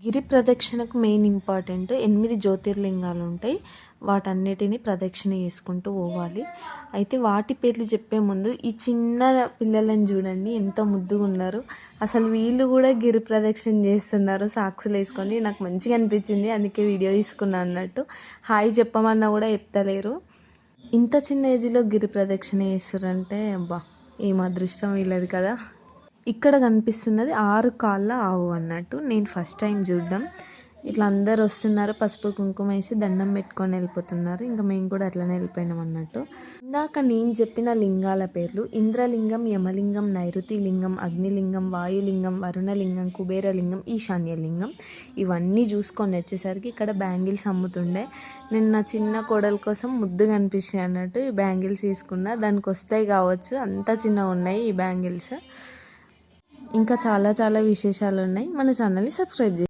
గిరి ప్రదక్షిణకు main important 8 జ్యోతిర్లింగాలు ఉంటాయి. వాటన్నిటిని ప్రదక్షిణ చేసుకుంటూ పోవాలి. అయితే వాటి పేర్లు చెప్పే ముందు ఈ చిన్న పిల్లలని చూడండి ఎంత ముద్దుగా ఉన్నారు. అసలు వీళ్ళు కూడా గిరి ప్రదక్షిణ చేస్తున్నారు సాక్సులు వేసుకొని. నాకు మంచిగా అనిపించింది, అందుకే వీడియో తీసుకున్నాను అన్నట్టు. హాయ్ చెప్పమన్నా కూడా చెప్తలేరు. ఇంత చిన్న ఏజ్లో గిరి ప్రదక్షిణ చేస్తారంటే అబ్బా ఏం అదృష్టం వీళ్ళది కదా. ఇక్కడ కనిపిస్తున్నది 6 కాళ్ళ ఆవు అన్నట్టు. నేను ఫస్ట్ టైం చూడడం. ఇట్లా అందరు వస్తున్నారు, పసుపు కుంకుమ వేసి దండం పెట్టుకొని వెళ్ళిపోతున్నారు. ఇంకా మేము కూడా అట్లనే వెళ్ళిపోయినాం అన్నట్టు. ఇందాక నేను చెప్పిన లింగాల పేర్లు ఇంద్రలింగం, యమలింగం, నైరుతి లింగం, అగ్నిలింగం, వాయులింగం, వరుణలింగం, కుబేరలింగం, ఈశాన్యలింగం. ఇవన్నీ చూసుకొని వచ్చేసరికి ఇక్కడ బ్యాంగిల్స్ అమ్ముతుండే. నేను నా చిన్న కోడల కోసం ముద్దుగా అనిపించాయి అన్నట్టు ఈ బ్యాంగిల్స్ తీసుకున్నా. దానికి వస్తాయి కావచ్చు, అంత చిన్నగా ఉన్నాయి ఈ బ్యాంగిల్స్. ఇంకా చాలా చాలా విశేషాలు ఉన్నాయి. మన ఛానల్ని సబ్స్క్రైబ్ చేయండి.